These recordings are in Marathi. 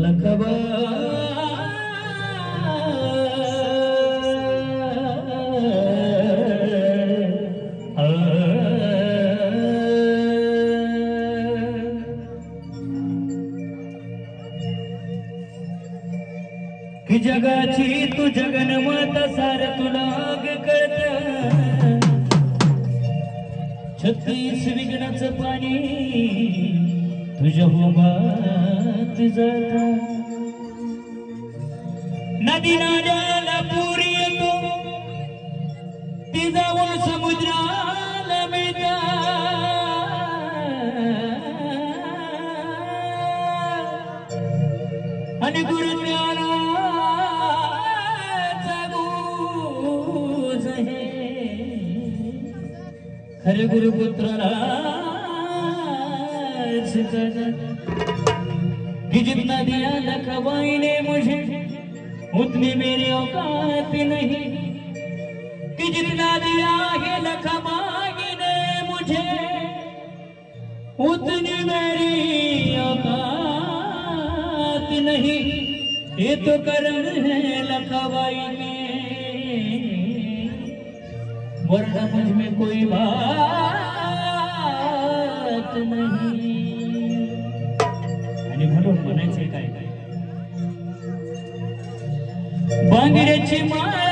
लखबा की जगाची तू जगन्माता सार तुला कळत 36 विघ्नाचं पाणी तुझ्या होमात जाता नदी नाल्याला पूर येतो ती जाऊन समुद्राला मिळता आणि गुरुज्ञानाचा गुज आहे खरे गुरुपुत्राला कि जितना दिया लखवाई ने मुझे उतनी मेरी औकात नहीं कि जितना दिया है लखवाई ने मुझे उतनी मेरी औकात नहीं ये तो कर्म है लखवाई के वरना मुझ में कोई बात नहीं आणि म्हणून म्हणायचे काय बांगड्याची माळा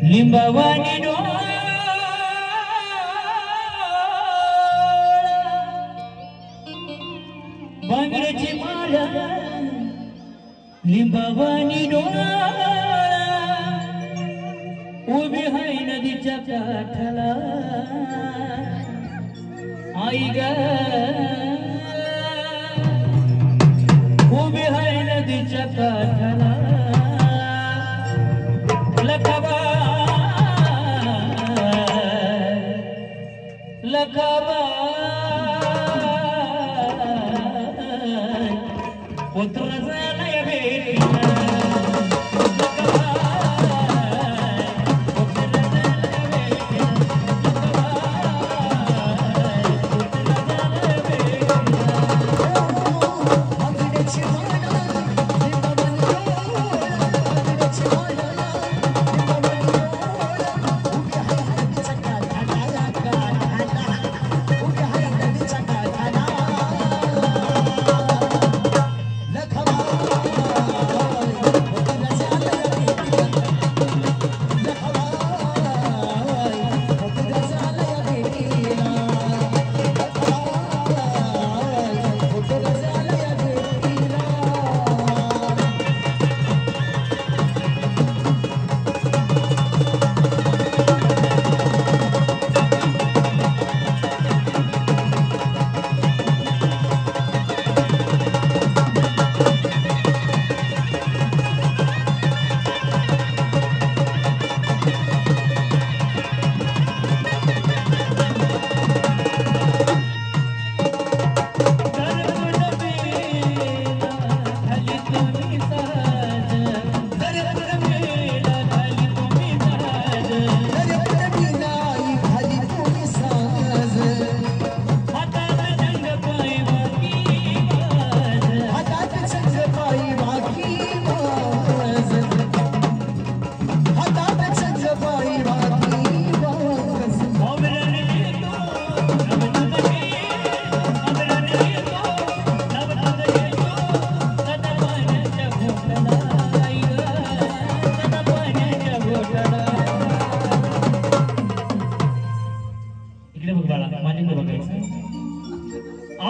लिंबावानी डोळा बांगड्याची माळा लिंबावानी डोळा उभी हाय नदीच्या काठाला आई ग उभी हाय नदीच्या काठाला लखबा लखबा पुत्र झाला भेटीला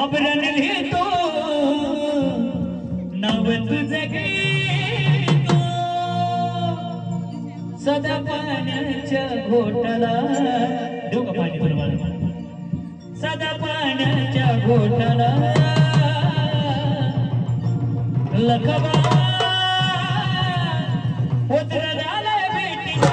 आभरण घेतो नव तुझे घेतो सदा पाण्याच्या घोटाला देऊ का पाणी बरोबर सदा पाण्याच्या घोटाला लखबा पुत्र झाला भेटीला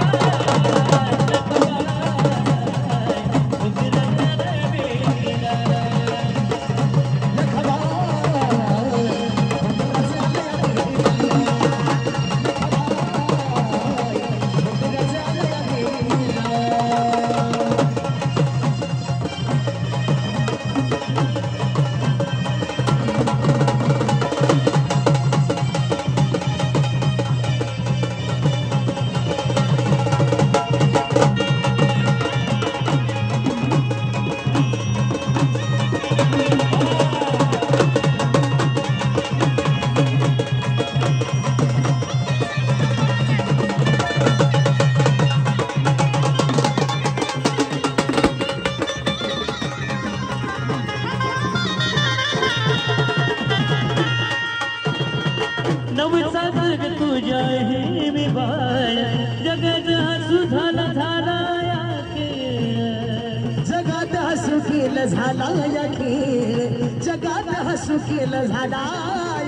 केलं झाला या खेळ जगात हसू केलं झाला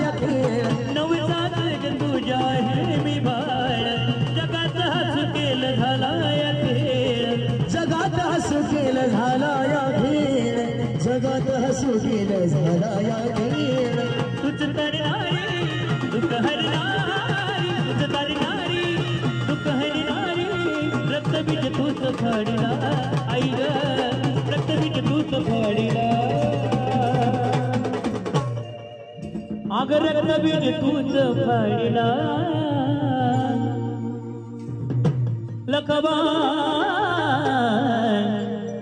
या खेळ नवजात तुझ्या आहे मी बाळ जगात हसू केलं झाला या खेळ जगात हसू केलं झाला या खेळ जगात हसू केलं झाला या खेळ तुझ तरणारी दुःख हरणारी तुझ तरणारी दुःख हरणारी रक्तबीज तूच फाडला आई ग रक्तबीज तूच फाडला अग रक्तबीज तूच फाडला लखबा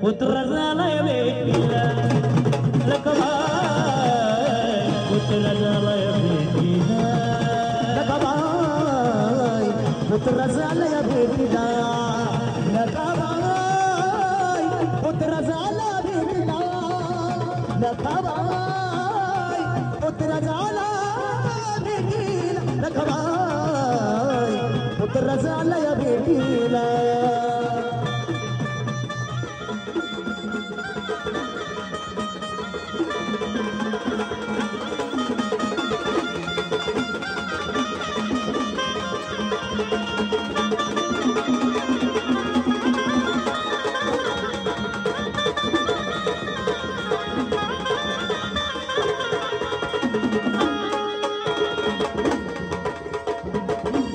पुत्र झालाय बेटीला लखबा पुत्र झालाय बेटीला लकाबाई पुत्र झाला भेटीला लकाबाई पुत्र झाला भेटीला लकाबाई पुत्र झाला भेटीला लकाबाई पुत्र झाला भेटीला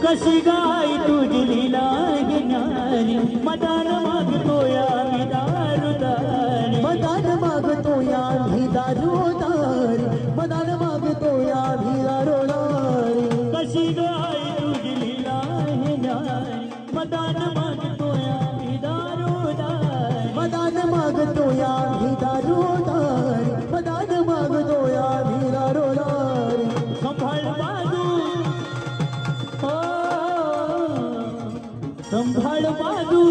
कशी गाय तुझी लीला घेणारी मदान मागतो या मी दारुदारी मदान मागतो या भी दारुदारी मदान मागतो या भी दारुदारी कशी गाय तुझी लीला घेणारी मदान मागतो या मी दारुदारी मदान मागतो या भी दारुदारी मदान मागतो या भी दारुदारी संभाळ बाजू संभाळ बाजू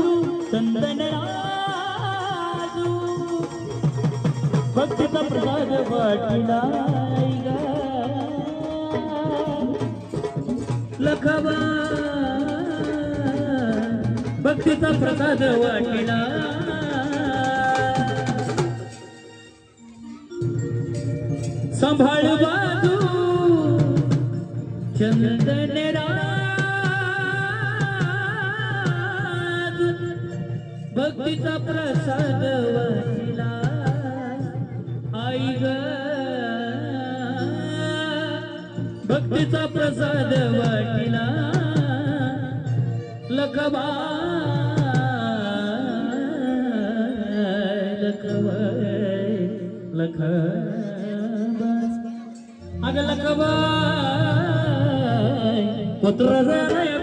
चंदन राजू भक्तीचा प्रसाद वाटिला लखबा भक्तीचा प्रसाद वाटिला संभाळ बाजू चंदन भक्तीचा प्रसाद वाटिला आई ग भक्तीचा प्रसाद वाटिला लखबा लखबा लखबा अग लखबा पुत्र